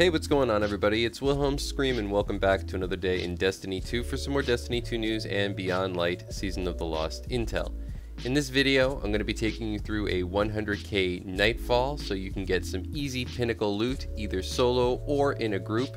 Hey, what's going on everybody? It's Wilhelm Scream and welcome back to another day in Destiny 2 for some more Destiny 2 news and Beyond Light Season of the Lost intel. In this video, I'm going to be taking you through a 100k Nightfall so you can get some easy pinnacle loot either solo or in a group.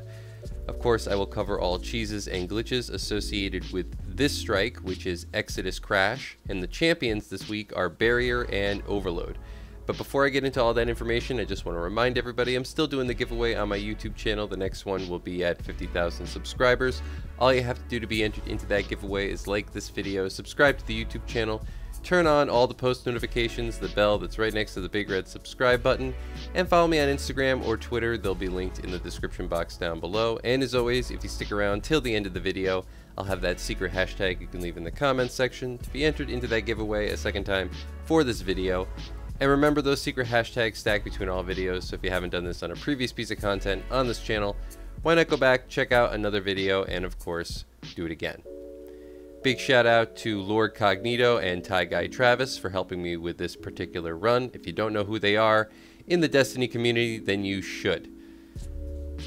Of course, I will cover all cheeses and glitches associated with this strike, which is Exodus Crash, and the champions this week are Barrier and Overload. But before I get into all that information, I just want to remind everybody I'm still doing the giveaway on my YouTube channel. The next one will be at 50,000 subscribers. All you have to do to be entered into that giveaway is like this video, subscribe to the YouTube channel, turn on all the post notifications, the bell that's right next to the big red subscribe button, and follow me on Instagram or Twitter. They'll be linked in the description box down below. And as always, if you stick around till the end of the video, I'll have that secret hashtag you can leave in the comments section to be entered into that giveaway a second time for this video. And remember, those secret hashtags stack between all videos, so if you haven't done this on a previous piece of content on this channel, why not go back, check out another video, and of course, do it again. Big shout out to Lord Cognito and Ty Guy Travis for helping me with this particular run. If you don't know who they are in the Destiny community, then you should.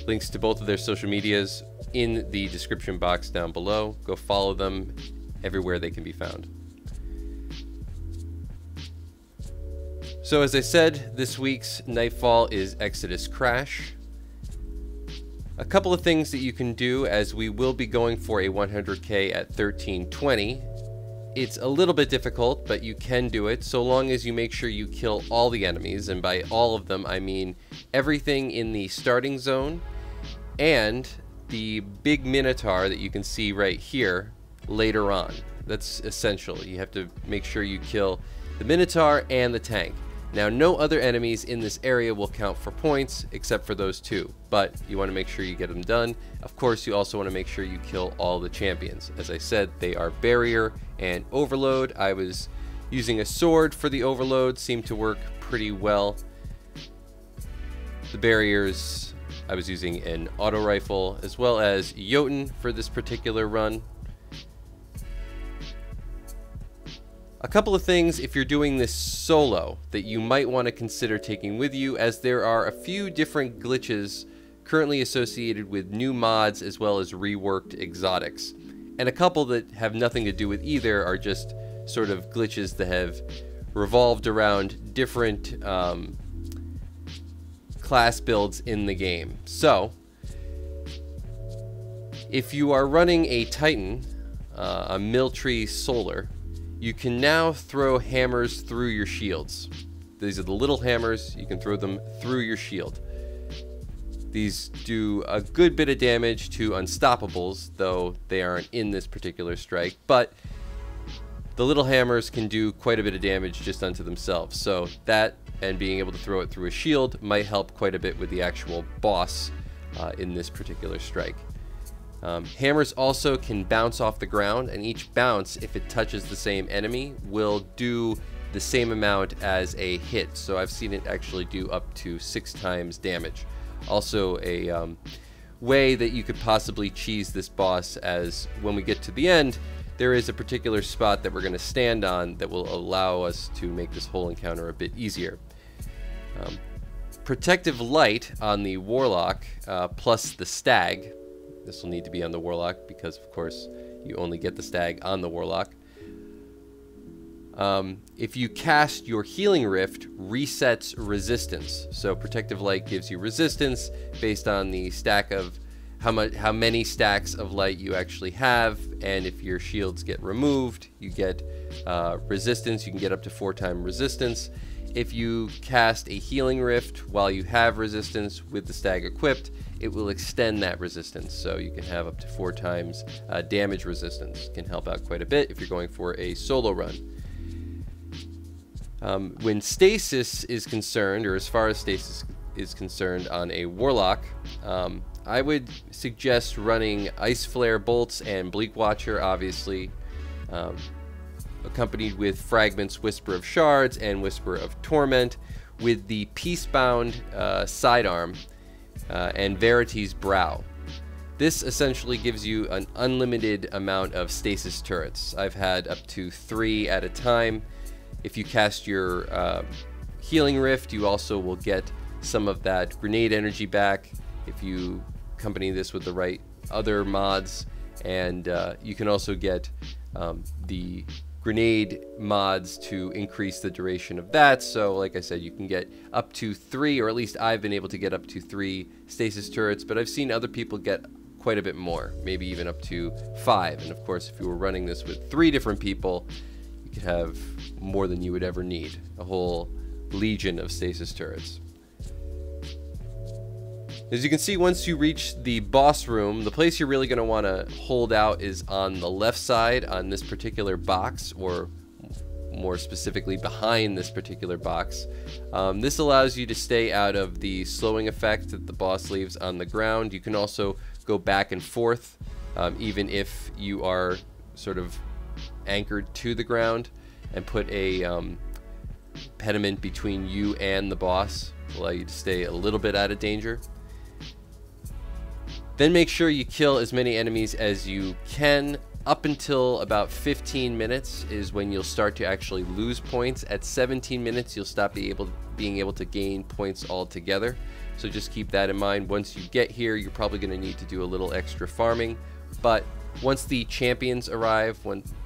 Links to both of their social medias in the description box down below. Go follow them everywhere they can be found. So as I said, this week's Nightfall is Exodus Crash. A couple of things that you can do, as we will be going for a 100k at 1320. It's a little bit difficult, but you can do it so long as you make sure you kill all the enemies, and by all of them I mean everything in the starting zone and the big Minotaur that you can see right here later on. That's essential. You have to make sure you kill the Minotaur and the tank. Now, no other enemies in this area will count for points except for those two, but you want to make sure you get them done. Of course, you also want to make sure you kill all the champions. As I said, they are Barrier and Overload. I was using a sword for the Overload, seemed to work pretty well. The Barriers, I was using an auto rifle, as well as Jotun for this particular run. A couple of things if you're doing this solo that you might want to consider taking with you, as there are a few different glitches currently associated with new mods as well as reworked exotics. And a couple that have nothing to do with either are just sort of glitches that have revolved around different class builds in the game. So, if you are running a Titan, a Miltree Solar, you can now throw hammers through your shields. These are the little hammers. You can throw them through your shield. These do a good bit of damage to unstoppables, though they aren't in this particular strike, but the little hammers can do quite a bit of damage just unto themselves. So that, and being able to throw it through a shield, might help quite a bit with the actual boss in this particular strike. Hammers also can bounce off the ground, and each bounce, if it touches the same enemy, will do the same amount as a hit. So I've seen it actually do up to 6 times damage. Also a way that you could possibly cheese this boss, as when we get to the end, there is a particular spot that we're going to stand on that will allow us to make this whole encounter a bit easier. Protective Light on the Warlock plus the Stag. This will need to be on the Warlock because, of course, you only get the Stag on the Warlock. If you cast your Healing Rift, resets resistance. So Protective Light gives you resistance based on the stack of how many stacks of light you actually have, and if your shields get removed, you get resistance. You can get up to 4 times resistance. If you cast a Healing Rift while you have resistance with the Stag equipped, it will extend that resistance, so you can have up to 4 times damage resistance. Can help out quite a bit if you're going for a solo run. When Stasis is concerned, or as far as Stasis is concerned on a Warlock, I would suggest running Ice Flare Bolts and Bleak Watcher, obviously, accompanied with Fragments, Whisper of Shards, and Whisper of Torment, with the Peacebound sidearm and Verity's Brow. This essentially gives you an unlimited amount of stasis turrets. I've had up to 3 at a time. If you cast your Healing Rift, you also will get some of that grenade energy back, if you accompany this with the right other mods. And you can also get the grenade mods to increase the duration of that. So like I said, you can get up to 3, or at least I've been able to get up to 3 stasis turrets, but I've seen other people get quite a bit more, maybe even up to 5. And of course, if you were running this with 3 different people, you could have more than you would ever need, a whole legion of stasis turrets. As you can see, once you reach the boss room, the place you're really going to want to hold out is on the left side on this particular box, or more specifically behind this particular box. This allows you to stay out of the slowing effect that the boss leaves on the ground. You can also go back and forth, even if you are sort of anchored to the ground, and put a pediment between you and the boss, allow you to stay a little bit out of danger. Then make sure you kill as many enemies as you can. Up until about 15 minutes is when you'll start to actually lose points. At 17 minutes, you'll stop being able to gain points altogether. So just keep that in mind. Once you get here, you're probably going to need to do a little extra farming. But once the champions arrive,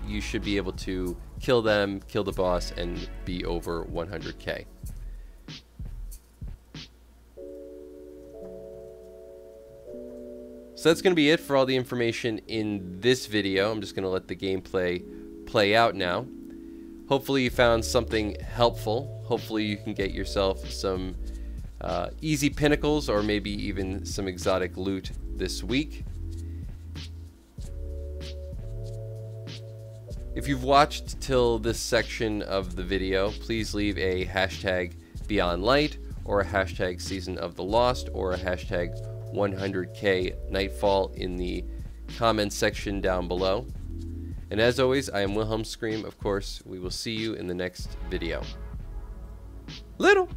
you should be able to kill them, kill the boss, and be over 100k. So that's going to be it for all the information in this video. I'm just going to let the gameplay play out now. Hopefully you found something helpful. Hopefully you can get yourself some easy pinnacles, or maybe even some exotic loot this week. If you've watched till this section of the video, please leave a hashtag BeyondLight, or a hashtag Season of the Lost, or a hashtag 100k Nightfall in the comments section down below. And as always, I am Wilhelm Scream. Of course, we will see you in the next video. Little